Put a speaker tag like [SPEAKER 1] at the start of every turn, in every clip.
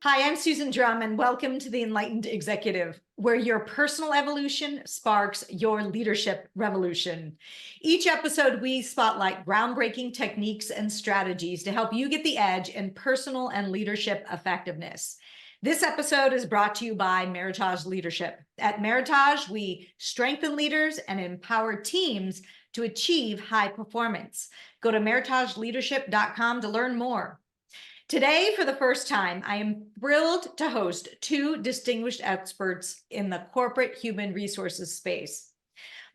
[SPEAKER 1] Hi, I'm Susan Drumm, and welcome to the Enlightened Executive, where your personal evolution sparks your leadership revolution. Each episode, we spotlight groundbreaking techniques and strategies to help you get the edge in personal and leadership effectiveness. This episode is brought to you by Meritage Leadership. At Meritage, we strengthen leaders and empower teams to achieve high performance. Go to meritageleadership.com to learn more. Today, for the first time, I am thrilled to host two distinguished experts in the corporate human resources space.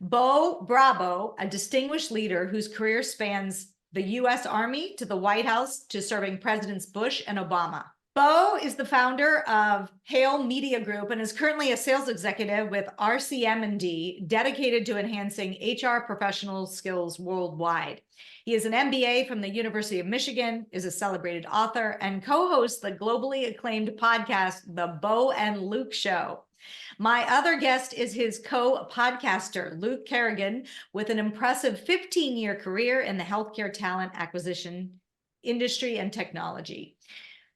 [SPEAKER 1] Bo Bravo, a distinguished leader whose career spans the U.S. Army to the White House to serving Presidents Bush and Obama. Bo is the founder of Hale Media Group and is currently a sales executive with RCM&D, dedicated to enhancing HR professional skills worldwide. He is an MBA from the University of Michigan, is a celebrated author, and co-hosts the globally acclaimed podcast, The Bo and Luke Show. My other guest is his co-podcaster, Luke Carignan, with an impressive 15-year career in the healthcare talent acquisition industry and technology.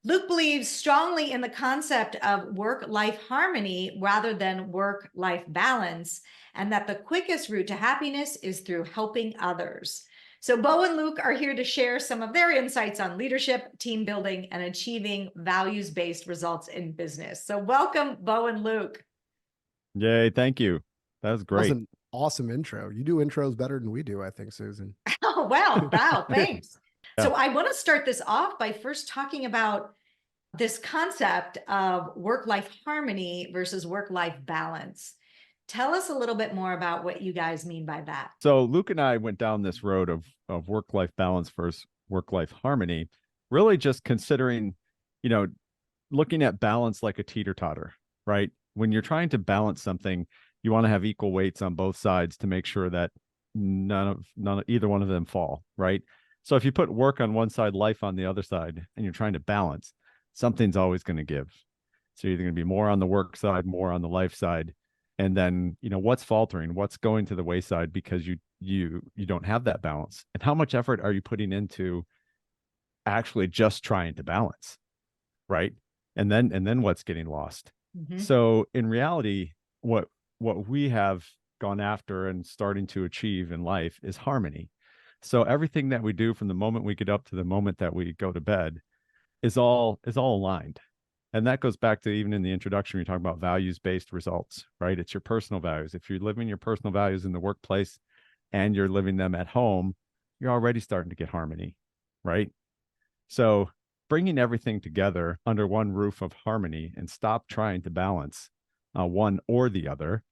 [SPEAKER 1] Luke believes strongly in the concept of work-life harmony rather than work-life balance, and that the quickest route to happiness is through helping others. So Bo and Luke are here to share some of their insights on leadership, team building, and achieving values-based results in business. So welcome, Bo and Luke.
[SPEAKER 2] Yay, thank you. That was great.
[SPEAKER 3] That was an awesome intro. You do intros better than we do, I think, Susan.
[SPEAKER 1] Oh, wow, thanks. Yeah. So I want to start this off by first talking about this concept of work-life harmony versus work-life balance. Tell us a little bit more about what you guys mean by that.
[SPEAKER 2] So Luke and I went down this road of work-life balance versus work-life harmony, really just considering, looking at balance like a teeter-totter, right? When you're trying to balance something, you want to have equal weights on both sides to make sure that either one of them fall, right? So if you put work on one side, life on the other side, and you're trying to balance, something's always going to give. So you're either going to be more on the work side, more on the life side. And then, what's faltering, what's going to the wayside because you don't have that balance, and how much effort are you putting into actually just trying to balance, right? And then what's getting lost. Mm-hmm. So in reality, what we have gone after and starting to achieve in life is harmony. So everything that we do from the moment we get up to the moment that we go to bed is all aligned. And that goes back to even in the introduction, you're talking about values-based results, right? It's your personal values. If you're living your personal values in the workplace and you're living them at home, you're already starting to get harmony, right? So bringing everything together under one roof of harmony and stop trying to balance one or the other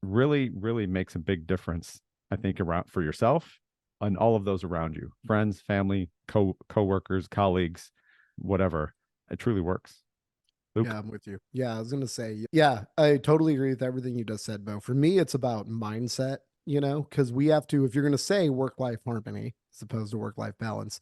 [SPEAKER 2] really, really makes a big difference, I think, around for yourself and all of those around you, friends, family, co-workers, colleagues, whatever. It truly works. Luke?
[SPEAKER 3] Yeah, I'm with you. Yeah, I was going to say, yeah, I totally agree with everything you just said, Bo. For me, it's about mindset, because we have to, if you're going to say work-life harmony as opposed to work-life balance,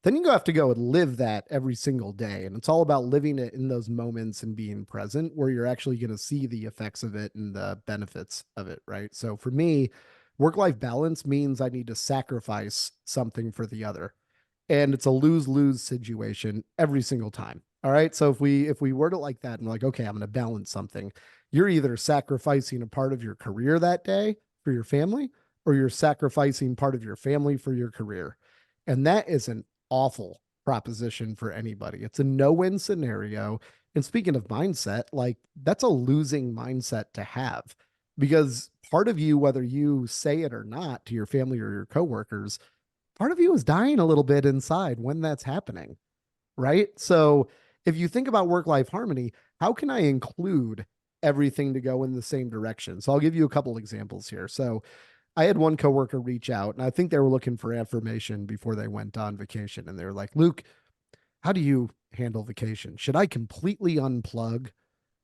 [SPEAKER 3] then you have to go and live that every single day. And it's all about living it in those moments and being present where you're actually going to see the effects of it and the benefits of it, right? So for me, work-life balance means I need to sacrifice something for the other. And it's a lose-lose situation every single time. All right. So if we word it like that and we're like, okay, I'm going to balance something, you're either sacrificing a part of your career that day for your family, or you're sacrificing part of your family for your career. And that is an awful proposition for anybody. It's a no-win scenario. And speaking of mindset, like that's a losing mindset to have, because part of you, whether you say it or not to your family or your coworkers, part of you is dying a little bit inside when that's happening. Right. So if you think about work-life harmony, how can I include everything to go in the same direction? So I'll give you a couple examples here. So I had one coworker reach out, and I think they were looking for affirmation before they went on vacation. And they were like, Luke, how do you handle vacation? Should I completely unplug,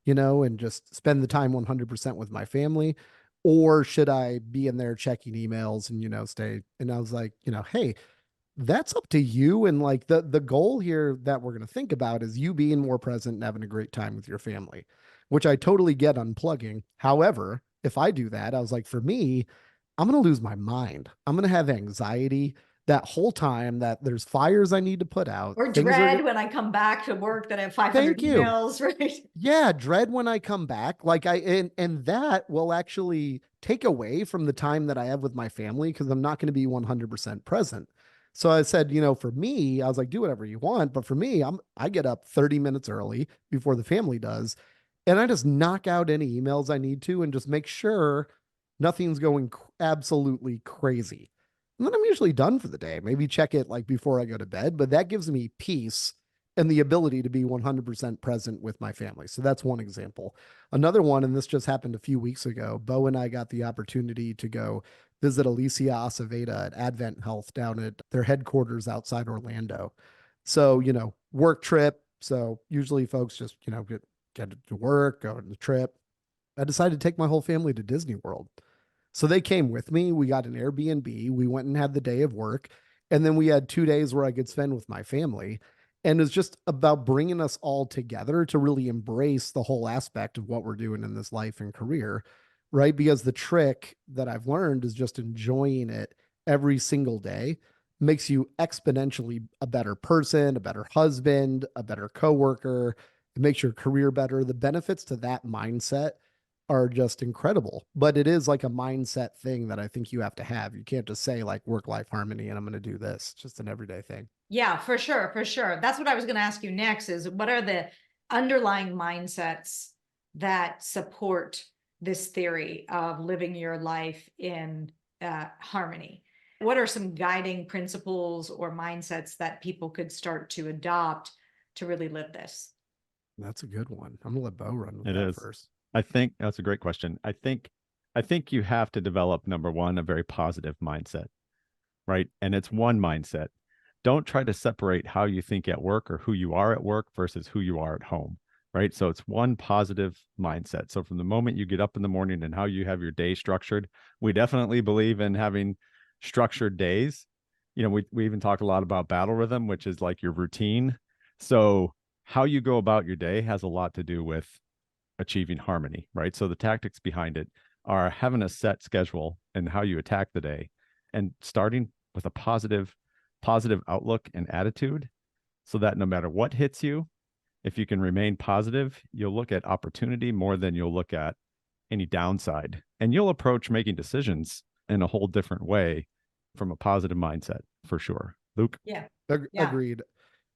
[SPEAKER 3] and just spend the time 100% with my family? Or should I be in there checking emails and, stay? And I was like, hey, that's up to you. And like the goal here that we're going to think about is you being more present and having a great time with your family, which I totally get unplugging. However, if I do that, I was like, for me, I'm going to lose my mind. I'm going to have anxiety. that whole time that there's fires I need to put out.
[SPEAKER 1] Or
[SPEAKER 3] Things are
[SPEAKER 1] dread when I come back to work that I have 500
[SPEAKER 3] Thank you.
[SPEAKER 1] emails, right?
[SPEAKER 3] Yeah, dread when I come back. Like and that will actually take away from the time that I have with my family because I'm not going to be 100% present. So I said, for me, I was like, do whatever you want, but for me, I get up 30 minutes early before the family does, and I just knock out any emails I need to and just make sure nothing's going absolutely crazy. And then I'm usually done for the day. Maybe check it like before I go to bed, but that gives me peace and the ability to be 100% present with my family. So that's one example. Another one, and this just happened a few weeks ago, Bo and I got the opportunity to go visit Alicia Aceveda at Advent Health down at their headquarters outside Orlando. So, work trip. So usually folks just, get to work, go on the trip. I decided to take my whole family to Disney World. So they came with me. We got an Airbnb. We went and had the day of work. And then we had 2 days where I could spend with my family. And it's just about bringing us all together to really embrace the whole aspect of what we're doing in this life and career, right? Because the trick that I've learned is just enjoying it every single day makes you exponentially a better person, a better husband, a better coworker. It makes your career better. The benefits to that mindset are just incredible. But it is like a mindset thing that I think you have to have. You can't just say like work-life harmony and I'm going to do this. It's just an everyday thing.
[SPEAKER 1] Yeah, for sure, for sure. That's what I was going to ask you next is what are the underlying mindsets that support this theory of living your life in harmony? What are some guiding principles or mindsets that people could start to adopt to really live this?
[SPEAKER 3] That's a good one. I'm gonna let Bo run with
[SPEAKER 2] It
[SPEAKER 3] that
[SPEAKER 2] is.
[SPEAKER 3] first.
[SPEAKER 2] I think that's a great question. I think you have to develop, number one, a very positive mindset, right? And it's one mindset. Don't try to separate how you think at work or who you are at work versus who you are at home, right? So it's one positive mindset. So from the moment you get up in the morning and how you have your day structured, we definitely believe in having structured days. We even talk a lot about battle rhythm, which is like your routine. So how you go about your day has a lot to do with achieving harmony, right? So the tactics behind it are having a set schedule and how you attack the day and starting with a positive outlook and attitude so that no matter what hits you, if you can remain positive, you'll look at opportunity more than you'll look at any downside. And you'll approach making decisions in a whole different way from a positive mindset for sure. Luke?
[SPEAKER 1] Yeah.
[SPEAKER 3] Agreed.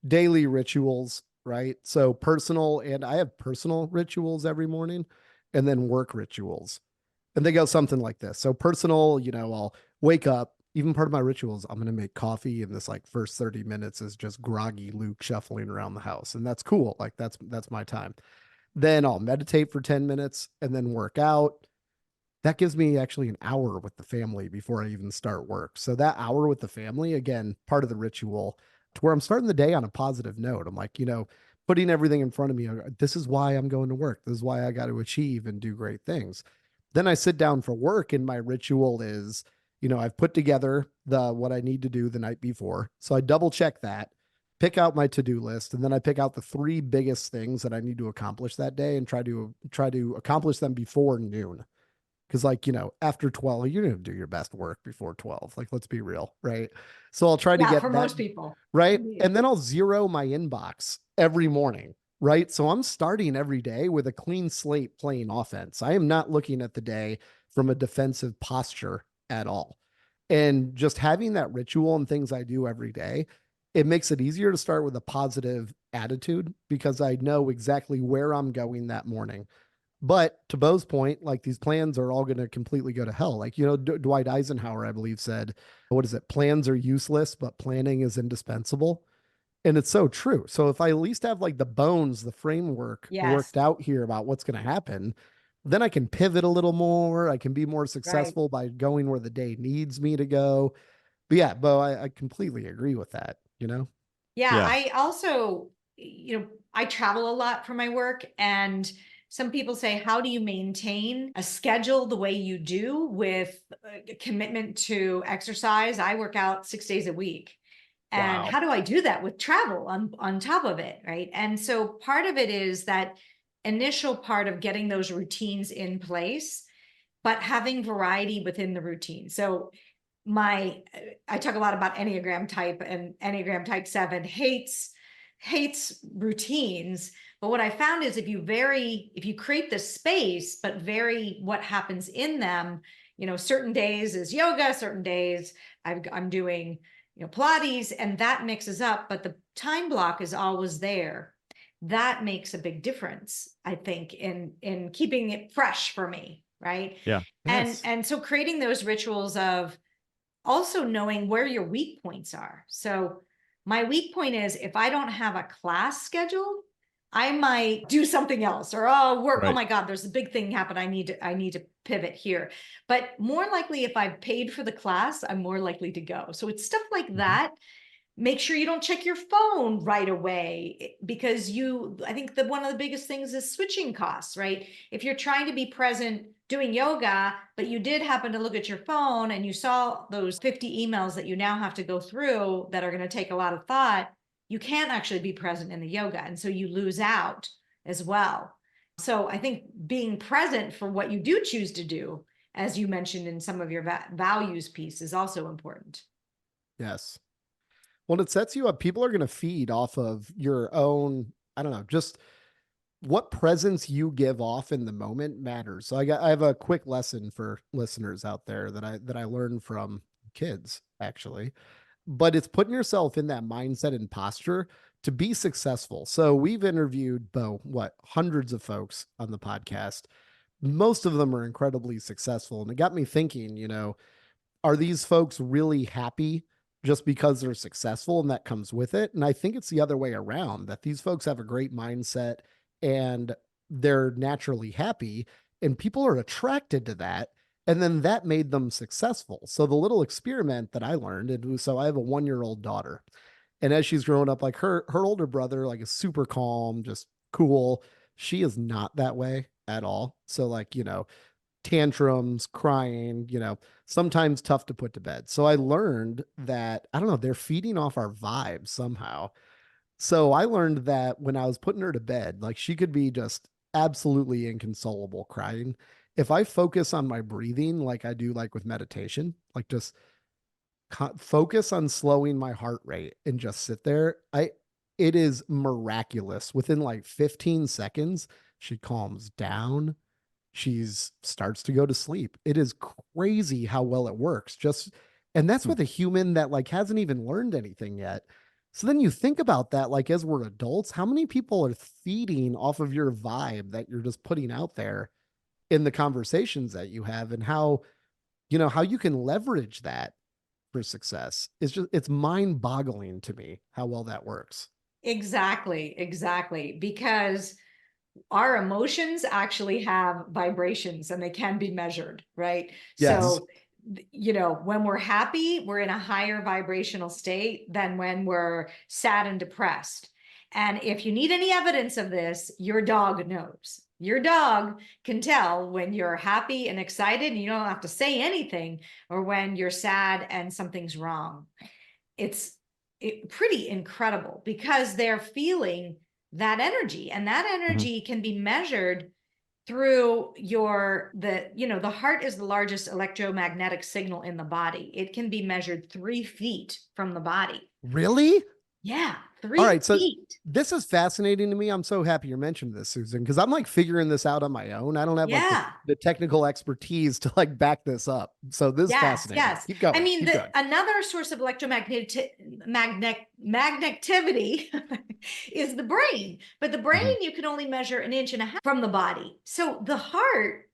[SPEAKER 3] Daily rituals, right? So personal, and I have personal rituals every morning and then work rituals. And they go something like this. So personal, I'll wake up. Even part of my rituals, I'm going to make coffee, and this like first 30 minutes is just groggy Luke shuffling around the house. And that's cool. Like that's my time. Then I'll meditate for 10 minutes and then work out. That gives me actually an hour with the family before I even start work. So that hour with the family, again, part of the ritual to where I'm starting the day on a positive note. I'm like, putting everything in front of me. This is why I'm going to work. This is why I got to achieve and do great things. Then I sit down for work and my ritual is, I've put together what I need to do the night before. So I double check that, pick out my to-do list, and then I pick out the 3 biggest things that I need to accomplish that day and try to accomplish them before noon. Cause after 12, you're going to do your best work before 12. Like, let's be real. Right. So I'll try to get
[SPEAKER 1] for
[SPEAKER 3] that,
[SPEAKER 1] most people.
[SPEAKER 3] right. And then I'll zero my inbox every morning. Right. So I'm starting every day with a clean slate playing offense. I am not looking at the day from a defensive posture at all. And just having that ritual and things I do every day, it makes it easier to start with a positive attitude because I know exactly where I'm going that morning. But to Bo's point, like these plans are all going to completely go to hell. Like, Dwight Eisenhower, I believe, said, what is it? Plans are useless, but planning is indispensable. And it's so true. So if I at least have like the bones, the framework
[SPEAKER 1] Yes.
[SPEAKER 3] worked out here about what's going to happen, then I can pivot a little more. I can be more
[SPEAKER 1] Right.
[SPEAKER 3] successful by going where the day needs me to go. But yeah, Bo, I completely agree with that,
[SPEAKER 1] Yeah,
[SPEAKER 2] Yeah.
[SPEAKER 1] I also, I travel a lot for my work, and some people say, how do you maintain a schedule the way you do with a commitment to exercise? I work out 6 days a week. And
[SPEAKER 3] Wow.
[SPEAKER 1] how do I do that with travel on top of it, right? And so part of it is that initial part of getting those routines in place, but having variety within the routine. So I talk a lot about Enneagram type, and Enneagram type 7 hates routines. But what I found is if you create the space, but vary what happens in them, certain days is yoga, certain days I'm doing, Pilates, and that mixes up, but the time block is always there. That makes a big difference, I think, in keeping it fresh for me. Right.
[SPEAKER 2] Yeah.
[SPEAKER 3] Yes.
[SPEAKER 1] And so creating those rituals of also knowing where your weak points are. So my weak point is if I don't have a class scheduled, I might do something else, or work.
[SPEAKER 2] Right.
[SPEAKER 1] Oh my God, there's a big thing happen. I need to pivot here. But more likely, if I've paid for the class, I'm more likely to go. So it's stuff like that. Make sure you don't check your phone right away, because I think that one of the biggest things is switching costs, right? If you're trying to be present doing yoga, but you did happen to look at your phone and you saw those 50 emails that you now have to go through that are going to take a lot of thought, you can't actually be present in the yoga. And so you lose out as well. So I think being present for what you do choose to do, as you mentioned in some of your values piece, is also important.
[SPEAKER 3] Yes. Well, it sets you up. People are going to feed off of your own, I don't know, just what presence you give off in the moment matters. So I have a quick lesson for listeners out there that I learned from kids, actually, but it's putting yourself in that mindset and posture to be successful. So we've interviewed, Bo, hundreds of folks on the podcast. Most of them are incredibly successful. And it got me thinking, are these folks really happy just because they're successful and that comes with it? And I think it's the other way around, that these folks have a great mindset and they're naturally happy and people are attracted to that. And then that made them successful. So the little experiment that I learned, so I have a 1-year-old daughter, and as she's growing up, like her older brother, like is super calm, just cool. She is not that way at all. So like, tantrums, crying, sometimes tough to put to bed. So I learned that, I don't know, they're feeding off our vibe somehow. So I learned that when I was putting her to bed, like she could be just absolutely inconsolable crying. If I focus on my breathing, like I do, like with meditation, like just focus on slowing my heart rate and just sit there, it is miraculous. Within like 15 seconds, she calms down. She's starts to go to sleep. It is crazy how well it works. And that's with a human that like hasn't even learned anything yet. So then you think about that, like as we're adults, how many people are feeding off of your vibe that you're just putting out there in the conversations that you have, and how you can leverage that for success. It's mind boggling to me how well that works.
[SPEAKER 1] Exactly. Because our emotions actually have vibrations and they can be measured, right?
[SPEAKER 3] Yes.
[SPEAKER 1] So, when we're happy, we're in a higher vibrational state than when we're sad and depressed. And if you need any evidence of this, your dog knows. Your dog can tell when you're happy and excited and you don't have to say anything, or when you're sad and something's wrong. It's pretty incredible because they're feeling that energy, and that energy can be measured through the heart is the largest electromagnetic signal in the body. It can be measured 3 feet from the body.
[SPEAKER 3] Really?
[SPEAKER 1] Yeah. 3
[SPEAKER 3] All right. So
[SPEAKER 1] feet.
[SPEAKER 3] this is fascinating to me. I'm so happy you're mentioning this, Susan, because I'm like figuring this out on my own. I don't have like the technical expertise to like back this up. So this is fascinating.
[SPEAKER 1] Yes.
[SPEAKER 3] Keep going.
[SPEAKER 1] I mean,
[SPEAKER 3] Keep going.
[SPEAKER 1] another source of electromagnetivity is the brain, but the brain you can only measure 1.5 inches from the body. So the heart,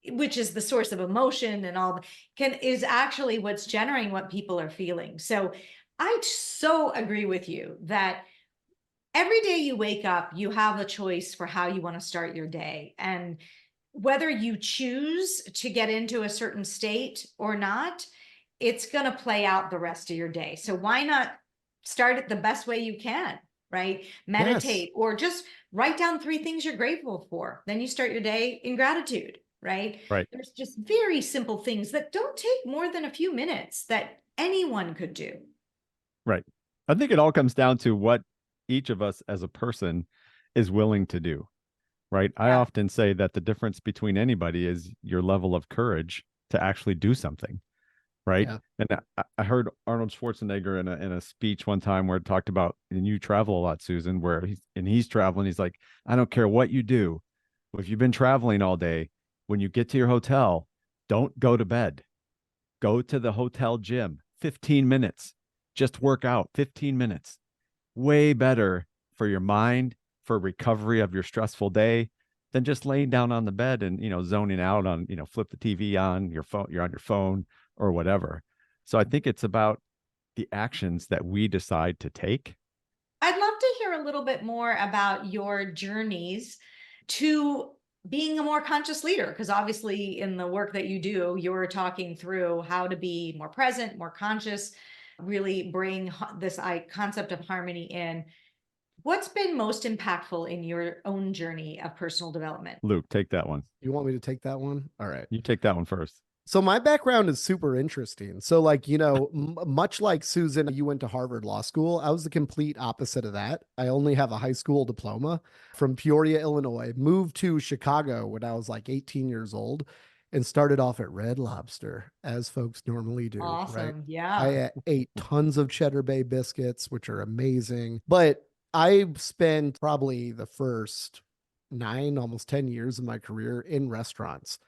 [SPEAKER 1] which is the source of emotion and all, is actually what's generating what people are feeling. So I so agree with you that every day you wake up, you have a choice for how you want to start your day. And whether you choose to get into a certain state or not, it's going to play out the rest of your day. So why not start it the best way you can, right? Meditate, or just write down 3 things you're grateful for. Then you start your day in gratitude, right?
[SPEAKER 2] Right.
[SPEAKER 1] There's just very simple things that don't take more than a few minutes that anyone could do.
[SPEAKER 2] Right. I think it all comes down to what each of us as a person is willing to do. Right. I often say that the difference between anybody is your level of courage to actually do something. right?
[SPEAKER 3] Yeah.
[SPEAKER 2] And I heard Arnold Schwarzenegger in a speech one time where it talked about, and you travel a lot, Susan, where he's traveling. He's like, I don't care what you do. If you've been traveling all day, when you get to your hotel, don't go to bed. Go to the hotel gym, 15 minutes. Just work out 15 minutes. Way better for your mind, for recovery of your stressful day than just laying down on the bed and, zoning out on, flip the TV on your phone, you're on your phone or whatever. So I think it's about the actions that we decide to take.
[SPEAKER 1] I'd love to hear a little bit more about your journeys to being a more conscious leader, because obviously in the work that you do, you're talking through how to be more present, more conscious, really bring this concept of harmony in. What's been most impactful in your own journey of personal development?
[SPEAKER 2] Luke, take that one.
[SPEAKER 3] You want me to take that one? All right.
[SPEAKER 2] You take that one first.
[SPEAKER 3] So my background is super interesting. So like, much like Susan, you went to Harvard Law School. I was the complete opposite of that. I only have a high school diploma from Peoria, Illinois, moved to Chicago when I was like 18 years old and started off at Red Lobster, as folks normally do.
[SPEAKER 1] Awesome.
[SPEAKER 3] Right?
[SPEAKER 1] Yeah.
[SPEAKER 3] I ate tons of Cheddar Bay biscuits, which are amazing. But I spent probably the first 9, almost 10 years of my career in restaurants,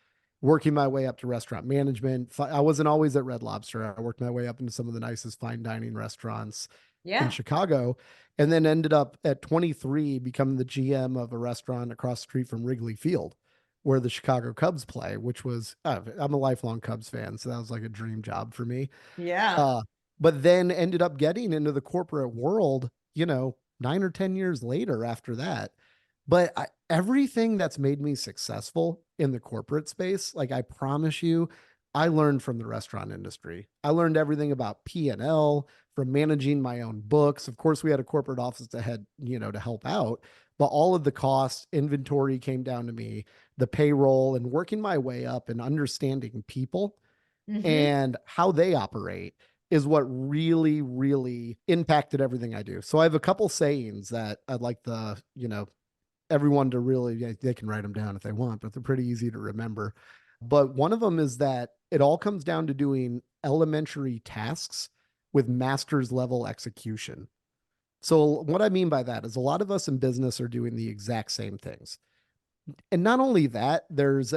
[SPEAKER 3] working my way up to restaurant management. I wasn't always at Red Lobster. I worked my way up into some of the nicest fine dining restaurants in Chicago, and then ended up at 23 becoming the GM of a restaurant across the street from Wrigley Field, where the Chicago Cubs play, which was, I'm a lifelong Cubs fan, so that was like a dream job for me.
[SPEAKER 1] Yeah.
[SPEAKER 3] But then ended up getting into the corporate world, 9 or 10 years later after that. But everything that's made me successful in the corporate space, like I promise you, I learned from the restaurant industry. I learned everything about P&L, from managing my own books. Of course, we had a corporate office that had, to help out, but all of the costs, inventory came down to me, the payroll, and working my way up and understanding people and how they operate is what really, really impacted everything I do. So I have a couple sayings that I'd like everyone to really, they can write them down if they want, but they're pretty easy to remember. But one of them is that it all comes down to doing elementary tasks with master's level execution. So what I mean by that is a lot of us in business are doing the exact same things. And not only that, there's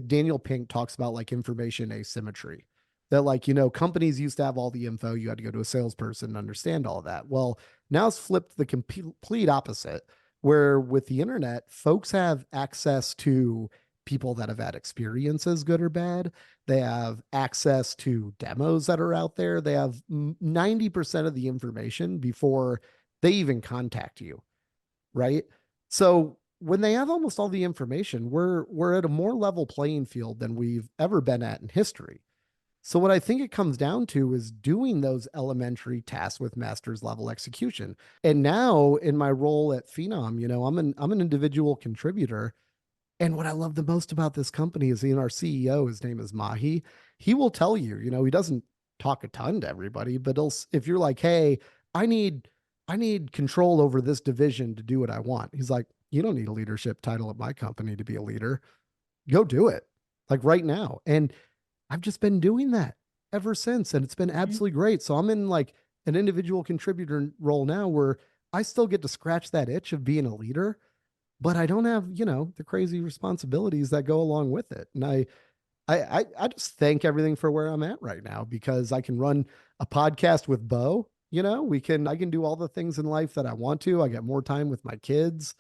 [SPEAKER 3] Daniel Pink talks about like information asymmetry, that companies used to have all the info. You had to go to a salesperson to understand all that. Well, now it's flipped the complete opposite, where with the internet, folks have access to people that have had experiences, good or bad. They have access to demos that are out there. They have 90% of the information before they even contact you, right? So when they have almost all the information, we're at a more level playing field than we've ever been at in history. So what I think it comes down to is doing those elementary tasks with master's level execution. And now in my role at Phenom, I'm an individual contributor. And what I love the most about this company is, our CEO, his name is Mahi. He will tell you, he doesn't talk a ton to everybody, but if you're like, hey, I need control over this division to do what I want. He's like, you don't need a leadership title at my company to be a leader. Go do it, like right now. And I've just been doing that ever since, and it's been absolutely great. So I'm in like an individual contributor role now where I still get to scratch that itch of being a leader, but I don't have, the crazy responsibilities that go along with it. And I just thank everything for where I'm at right now, because I can run a podcast with Bo. I can do all the things in life that I want to. I get more time with my kids.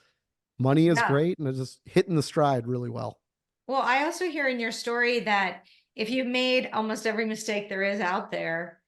[SPEAKER 3] Money is great, and it's just hitting the stride really well.
[SPEAKER 1] Well, I also hear in your story that if you made almost every mistake there is out there,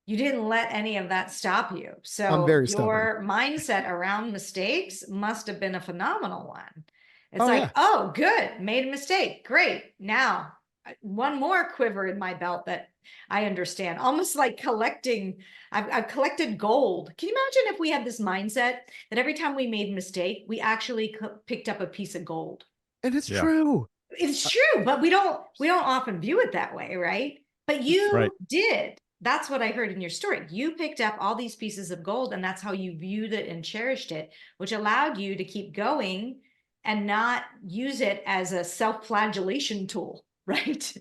[SPEAKER 1] you didn't let any of that stop you. So
[SPEAKER 3] I'm very
[SPEAKER 1] your
[SPEAKER 3] stubborn.
[SPEAKER 1] mindset around mistakes must have been a phenomenal one. It's
[SPEAKER 3] Yeah.
[SPEAKER 1] oh, good, made a mistake. Great. Now, one more quiver in my belt that I understand, almost like collecting. I've collected gold. Can you imagine if we had this mindset that every time we made a mistake, we actually picked up a piece of gold?
[SPEAKER 3] And it's true.
[SPEAKER 1] It's true, but we don't often view it that way, right? But you did. That's what I heard in your story. You picked up all these pieces of gold, and that's how you viewed it and cherished it, which allowed you to keep going and not use it as a self-flagellation tool, right?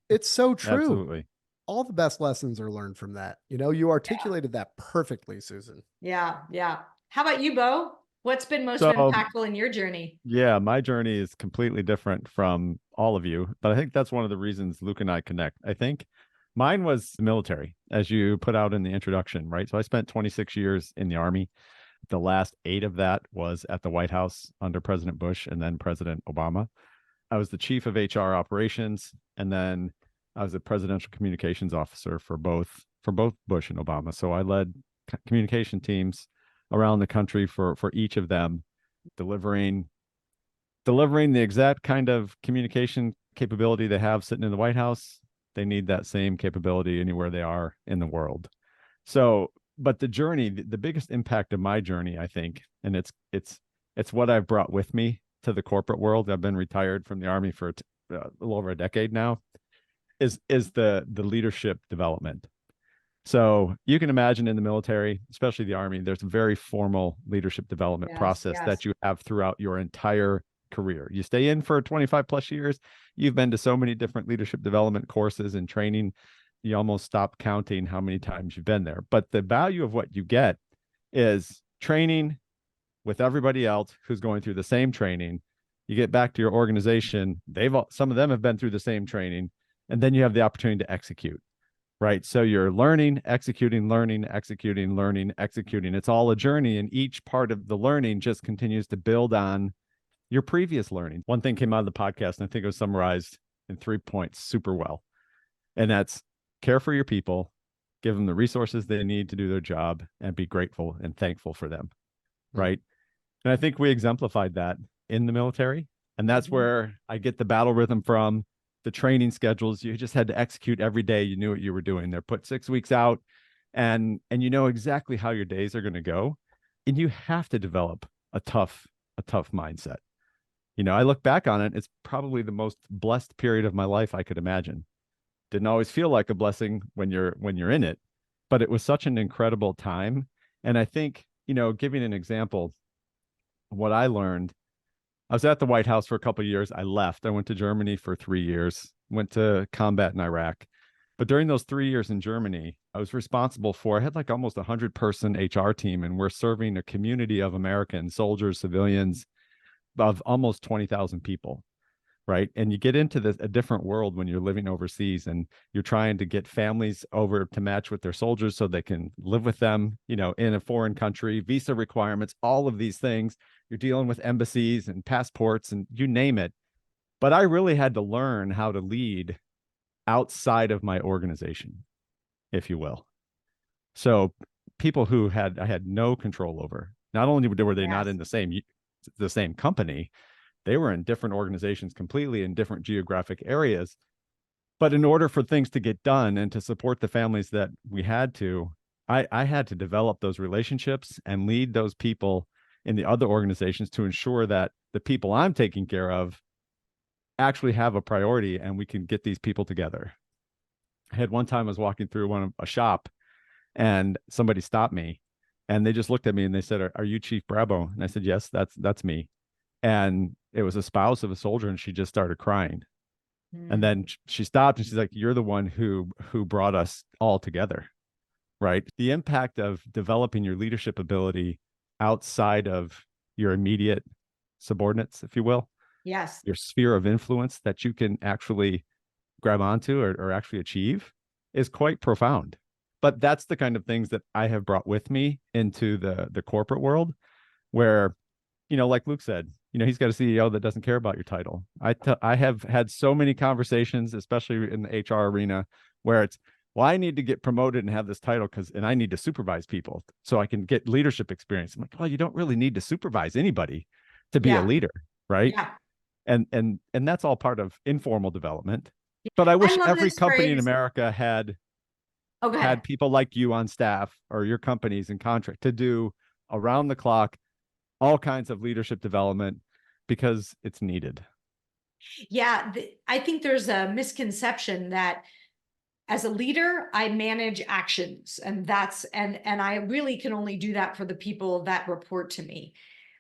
[SPEAKER 3] It's so true.
[SPEAKER 2] Absolutely.
[SPEAKER 3] all the best lessons are learned from that. You articulated that perfectly, Susan.
[SPEAKER 1] Yeah. Yeah. How about you, Bo? What's been most
[SPEAKER 2] So
[SPEAKER 1] impactful in your journey?
[SPEAKER 2] yeah, my journey is completely different from all of you, but I think that's one of the reasons Luke and I connect. I think mine was the military, as you put out in the introduction, right? So I spent 26 years in the Army. The last 8 of that was at the White House under President Bush and then President Obama. I was the chief of HR operations, and then I was a presidential communications officer for both Bush and Obama. So I led communication teams around the country for each of them, delivering the exact kind of communication capability they have sitting in the White House. They need that same capability anywhere they are in the world. So, but the journey, the biggest impact of my journey, I think, and it's what I've brought with me to the corporate world. I've been retired from the Army for a little over a decade now. Is the leadership development. So you can imagine in the military, especially the Army, there's a very formal leadership development process that you have throughout your entire career. You stay in for 25 plus years. You've been to so many different leadership development courses and training. You almost stop counting how many times you've been there. But the value of what you get is training with everybody else who's going through the same training. You get back to your organization. Some of them have been through the same training, and then you have the opportunity to execute. Right. So you're learning, executing, learning, executing, learning, executing. It's all a journey, and each part of the learning just continues to build on your previous learning. One thing came out of the podcast, and I think it was summarized in 3 points super well. And that's care for your people, give them the resources they need to do their job, and be grateful and thankful for them. Right. And I think we exemplified that in the military. And that's where I get the battle rhythm from. The training schedules, you just had to execute every day. You knew what you were doing. They're put 6 weeks out, and you know exactly how your days are going to go. And you have to develop a tough mindset. I look back on it, it's probably the most blessed period of my life I could imagine. Didn't always feel like a blessing when you're in it, but it was such an incredible time. And I think, giving an example, what I learned, I was at the White House for a couple of years. I left. I went to Germany for 3 years, went to combat in Iraq. But during those 3 years in Germany, I was responsible I had like almost 100-person HR team, and we're serving a community of American soldiers, civilians, of almost 20,000 people. Right. And you get into a different world when you're living overseas, and you're trying to get families over to match with their soldiers so they can live with them, in a foreign country, visa requirements, all of these things. You're dealing with embassies and passports and you name it. But I really had to learn how to lead outside of my organization, if you will. So people who I had no control over, not only were they not in the same company, they were in different organizations completely in different geographic areas. But in order for things to get done and to support the families that we had to, I had to develop those relationships and lead those people in the other organizations to ensure that the people I'm taking care of actually have a priority and we can get these people together. I had one time I was walking through a shop, and somebody stopped me, and they just looked at me and they said, are you Chief Bravo? And I said, yes, that's me. And it was a spouse of a soldier, and she just started crying. And then she stopped and she's like, you're the one who brought us all together. Right. The impact of developing your leadership ability outside of your immediate subordinates, if you will.
[SPEAKER 1] Yes.
[SPEAKER 2] Your sphere of influence that you can actually grab onto or actually achieve is quite profound. But that's the kind of things that I have brought with me into the corporate world, where, like Luke said, he's got a CEO that doesn't care about your title. I have had so many conversations, especially in the HR arena, where it's, well, I need to get promoted and have this title and I need to supervise people so I can get leadership experience. I'm like, well, you don't really need to supervise anybody to be a leader, right?
[SPEAKER 1] Yeah.
[SPEAKER 2] And that's all part of informal development. But I wish every company in America had people like you on staff, or your companies in contract, to do around the clock all kinds of leadership development, because it's needed.
[SPEAKER 1] Yeah, I think there's a misconception that as a leader, I manage actions, and I really can only do that for the people that report to me.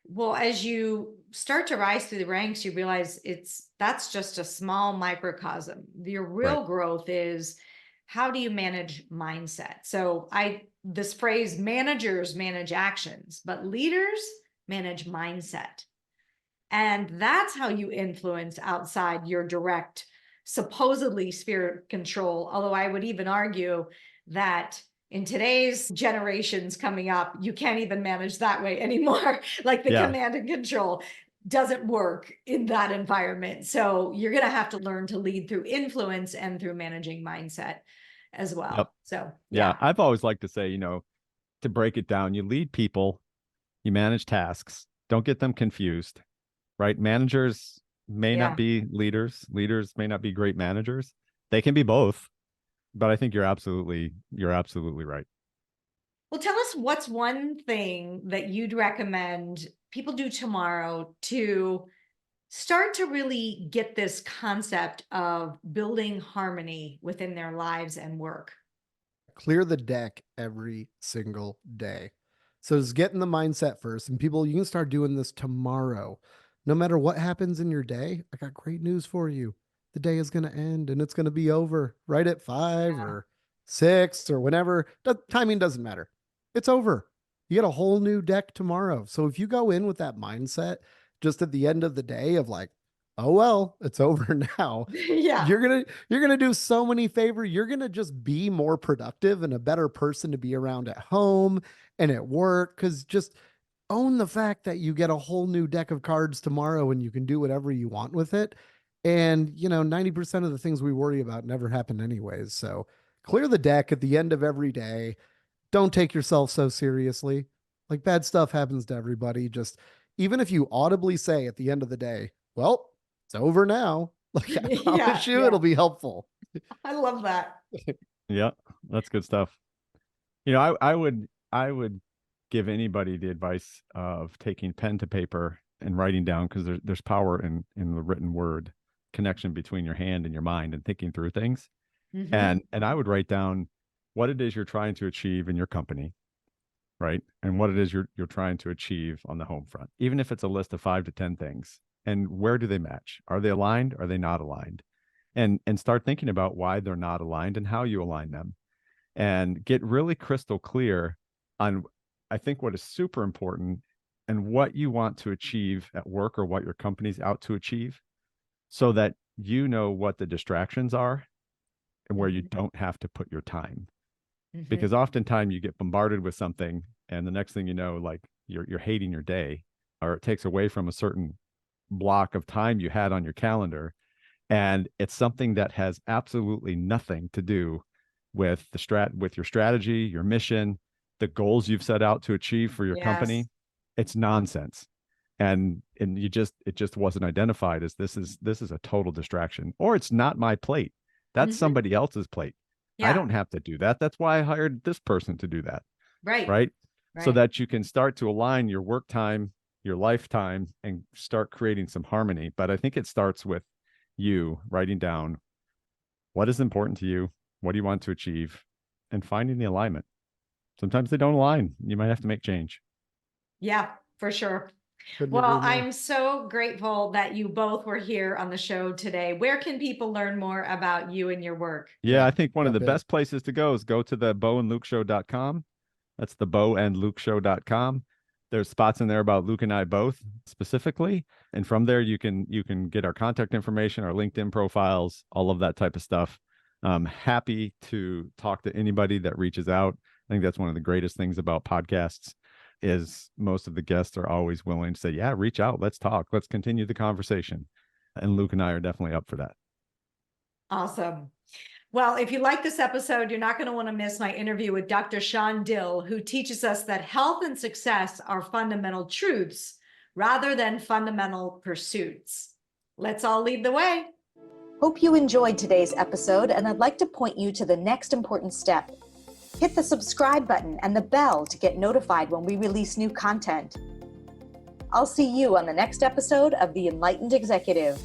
[SPEAKER 1] Well, as you start to rise through the ranks, you realize that's just a small microcosm. Your real growth is how do you manage mindset? So this phrase, managers manage actions, but leaders manage mindset. And that's how you influence outside your direct, supposedly sphere of control. Although I would even argue that in today's generations coming up, you can't even manage that way anymore. Like the command and control doesn't work in that environment. So you're going to have to learn to lead through influence and through managing mindset as well.
[SPEAKER 2] Yep.
[SPEAKER 1] So
[SPEAKER 2] yeah, I've always liked to say, to break it down, you lead people, you manage tasks, don't get them confused, right? Managers may not be leaders. Leaders may not be great managers. They can be both, but I think you're absolutely right.
[SPEAKER 1] Well, tell us what's one thing that you'd recommend people do tomorrow to start to really get this concept of building harmony within their lives and work.
[SPEAKER 3] Clear the deck every single day. So just get in the mindset first. And people, you can start doing this tomorrow. No matter what happens in your day, I got great news for you. The day is going to end and it's going to be over right at 5 or 6 or whenever. Timing doesn't matter. It's over. You get a whole new deck tomorrow. So if you go in with that mindset just at the end of the day of like, oh, well, it's over now. You're going to do so many favors. You're going to just be more productive and a better person to be around at home and at work. Cause just own the fact that you get a whole new deck of cards tomorrow and you can do whatever you want with it. And 90% of the things we worry about never happen anyways. So clear the deck at the end of every day. Don't take yourself so seriously. Like bad stuff happens to everybody. Just even if you audibly say at the end of the day, well, it's over now. Like I promise you, it'll be helpful.
[SPEAKER 1] I love that.
[SPEAKER 2] Yeah, that's good stuff. I would give anybody the advice of taking pen to paper and writing down, because there's power in the written word, connection between your hand and your mind and thinking through things. And I would write down what it is you're trying to achieve in your company, right? And what it is you're trying to achieve on the home front, even if it's a list of 5 to 10 things. And where do they match? Are they aligned? Are they not aligned? And start thinking about why they're not aligned and how you align them, and get really crystal clear on, I think, what is super important and what you want to achieve at work or what your company's out to achieve, so that you know what the distractions are and where you don't have to put your time. Because oftentimes you get bombarded with something and the next thing you know, like you're hating your day, or it takes away from a certain block of time you had on your calendar. And it's something that has absolutely nothing to do with with your strategy, your mission, the goals you've set out to achieve for your company. It's nonsense. And it just wasn't identified as this is a total distraction, or it's not my plate. That's somebody else's plate. I don't have to do that. That's why I hired this person to do that. Right. So that you can start to align your work time, your lifetime, and start creating some harmony. But I think it starts with you writing down what is important to you, what do you want to achieve, and finding the alignment. Sometimes they don't align. You might have to make change. Yeah,
[SPEAKER 1] for sure. Well, I'm so grateful that you both were here on the show today. Where can people learn more about you and your work?
[SPEAKER 2] Yeah, I think one of the best places to go is go to the bowandlukeshow.com. That's the bowandlukeshow.com. There's spots in there about Luke and I both specifically. And from there, you can get our contact information, our LinkedIn profiles, all of that type of stuff. I'm happy to talk to anybody that reaches out. I think that's one of the greatest things about podcasts, is most of the guests are always willing to say, yeah, reach out. Let's talk. Let's continue the conversation. And Luke and I are definitely up for that.
[SPEAKER 1] Awesome. Well, if you like this episode, you're not going to want to miss my interview with Dr. Sean Dill, who teaches us that health and success are fundamental truths rather than fundamental pursuits. Let's all lead the way.
[SPEAKER 4] Hope you enjoyed today's episode, and I'd like to point you to the next important step. Hit the subscribe button and the bell to get notified when we release new content. I'll see you on the next episode of The Enlightened Executive.